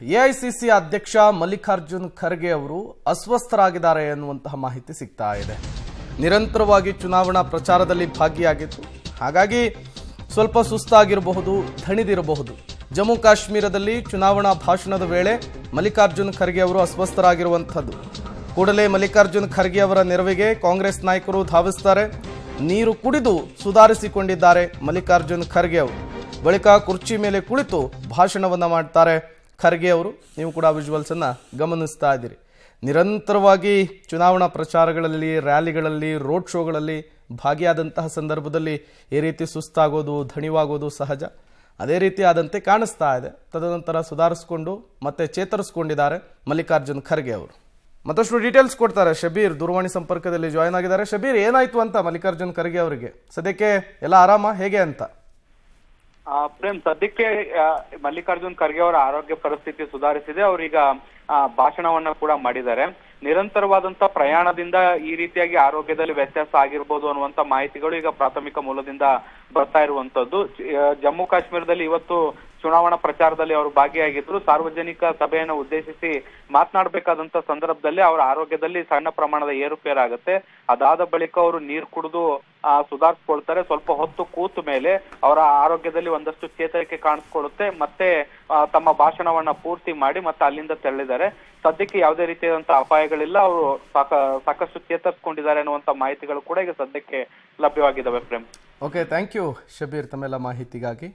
AICC ಅಧ್ಯಕ್ಷ ಮಲ್ಲಿಕಾರ್ಜುನ್ ಖರ್ಗೆ ಅವರು ಅಸ್ವಸ್ಥರಾಗಿದ್ದಾರೆ ಎನ್ನುವಂತಹ ಮಾಹಿತಿ ಸಿಗ್ತಾ ಇದೆ. ನಿರಂತರವಾಗಿ ಚುನಾವಣಾ ಪ್ರಚಾರದಲ್ಲಿ ಭಾಗಿಯಾಗಿತ್ತು. ಹಾಗಾಗಿ ಸ್ವಲ್ಪ ಸುಸ್ತಾಗಿರಬಹುದು, ದಣಿದಿರಬಹುದು. ಜಮ್ಮು ಕಾಶ್ಮೀರದಲ್ಲಿ ಚುನಾವಣಾ ಭಾಷಣದ ವೇಳೆ ಮಲ್ಲಿಕಾರ್ಜುನ್ ಖರ್ಗೆ ಅವರು ಅಸ್ವಸ್ಥರಾಗಿರುವಂಥದ್ದು. ಕೂಡಲೇ ಮಲ್ಲಿಕಾರ್ಜುನ್ ಖರ್ಗೆ ಅವರ ನೆರವಿಗೆ ಕಾಂಗ್ರೆಸ್ ನಾಯಕರು ಧಾವಿಸ್ತಾರೆ. ನೀರು ಕುಡಿದು ಸುಧಾರಿಸಿಕೊಂಡಿದ್ದಾರೆ ಮಲ್ಲಿಕಾರ್ಜುನ್ ಖರ್ಗೆ ಅವರು. ಬಳಿಕ ಕುರ್ಚಿ ಮೇಲೆ ಕುಳಿತು ಭಾಷಣವನ್ನು ಮಾಡ್ತಾರೆ ಖರ್ಗೆ ಅವರು. ನೀವು ಕೂಡ ವಿಜುವಲ್ಸ್ ಅನ್ನು ಗಮನಿಸ್ತಾ ಇದ್ದೀರಿ. ನಿರಂತರವಾಗಿ ಚುನಾವಣಾ ಪ್ರಚಾರಗಳಲ್ಲಿ, ರ್ಯಾಲಿಗಳಲ್ಲಿ, ರೋಡ್ ಶೋಗಳಲ್ಲಿ ಭಾಗಿಯಾದಂತಹ ಸಂದರ್ಭದಲ್ಲಿ ಈ ರೀತಿ ಸುಸ್ತಾಗೋದು, ದಣಿವಾಗೋದು ಸಹಜ. ಅದೇ ರೀತಿ ಆದಂತೆ ಕಾಣಿಸ್ತಾ ಇದೆ. ತದನಂತರ ಸುಧಾರಿಸಿಕೊಂಡು ಮತ್ತೆ ಚೇತರಿಸಿಕೊಂಡಿದ್ದಾರೆ ಮಲ್ಲಿಕಾರ್ಜುನ್ ಖರ್ಗೆ ಅವರು. ಮತ್ತಷ್ಟು ಡೀಟೇಲ್ಸ್ ಕೊಡ್ತಾರೆ ಶಬೀರ್ ದೂರವಾಣಿ ಸಂಪರ್ಕದಲ್ಲಿ ಜಾಯ್ನ್ ಆಗಿದ್ದಾರೆ. ಶಬೀರ್, ಏನಾಯ್ತು ಅಂತ ಮಲ್ಲಿಕಾರ್ಜುನ್ ಖರ್ಗೆ ಅವರಿಗೆ? ಸದ್ಯಕ್ಕೆ ಎಲ್ಲ ಆರಾಮ ಹೇಗೆ ಅಂತ? ಪ್ರೇಮ್, ಸದ್ಯಕ್ಕೆ ಮಲ್ಲಿಕಾರ್ಜುನ್ ಖರ್ಗೆ ಅವರ ಆರೋಗ್ಯ ಪರಿಸ್ಥಿತಿ ಸುಧಾರಿಸಿದೆ. ಅವರೀಗ ಭಾಷಣವನ್ನ ಕೂಡ ಮಾಡಿದ್ದಾರೆ. ನಿರಂತರವಾದಂತ ಪ್ರಯಾಣದಿಂದ ಈ ರೀತಿಯಾಗಿ ಆರೋಗ್ಯದಲ್ಲಿ ವ್ಯತ್ಯಾಸ ಆಗಿರ್ಬೋದು ಅನ್ನುವಂತ ಮಾಹಿತಿಗಳು ಈಗ ಪ್ರಾಥಮಿಕ ಮೂಲದಿಂದ ಬರ್ತಾ ಇರುವಂತದ್ದು. ಜಮ್ಮು ಕಾಶ್ಮೀರದಲ್ಲಿ ಇವತ್ತು ಚುನಾವಣಾ ಪ್ರಚಾರದಲ್ಲಿ ಅವರು ಭಾಗಿಯಾಗಿದ್ರು. ಸಾರ್ವಜನಿಕ ಸಭೆಯನ್ನು ಉದ್ದೇಶಿಸಿ ಮಾತನಾಡಬೇಕಾದಂತ ಸಂದರ್ಭದಲ್ಲಿ ಅವರ ಆರೋಗ್ಯದಲ್ಲಿ ಸಣ್ಣ ಪ್ರಮಾಣದ ಏರುಪೇರಾಗುತ್ತೆ. ಅದಾದ ಬಳಿಕ ಅವರು ನೀರು ಕುಡಿದು ಸುಧಾರಿಸ್ಕೊಳ್ತಾರೆ. ಸ್ವಲ್ಪ ಹೊತ್ತು ಕೂತ ಮೇಲೆ ಅವರ ಆರೋಗ್ಯದಲ್ಲಿ ಒಂದಷ್ಟು ಚೇತರಿಕೆ ಕಾಣಿಸ್ಕೊಳ್ಳುತ್ತೆ. ಮತ್ತೆ ತಮ್ಮ ಭಾಷಣವನ್ನ ಪೂರ್ತಿ ಮಾಡಿ ಮತ್ತೆ ಅಲ್ಲಿಂದ ತೆರಳಿದ್ದಾರೆ. ಸದ್ಯಕ್ಕೆ ಯಾವುದೇ ರೀತಿಯಾದಂತಹ ಅಪಾಯಗಳಿಲ್ಲ. ಅವರು ಸಾಕಷ್ಟು ಚೇತರಿಸಿಕೊಂಡಿದ್ದಾರೆ ಅನ್ನುವಂತ ಮಾಹಿತಿಗಳು ಕೂಡ ಈಗ ಸದ್ಯಕ್ಕೆ ಲಭ್ಯವಾಗಿದ್ದಾವೆ. Prem, okay, thank you Shabeer ತಮ್ಮೆಲ್ಲ ಮಾಹಿತಿಗಾಗಿ.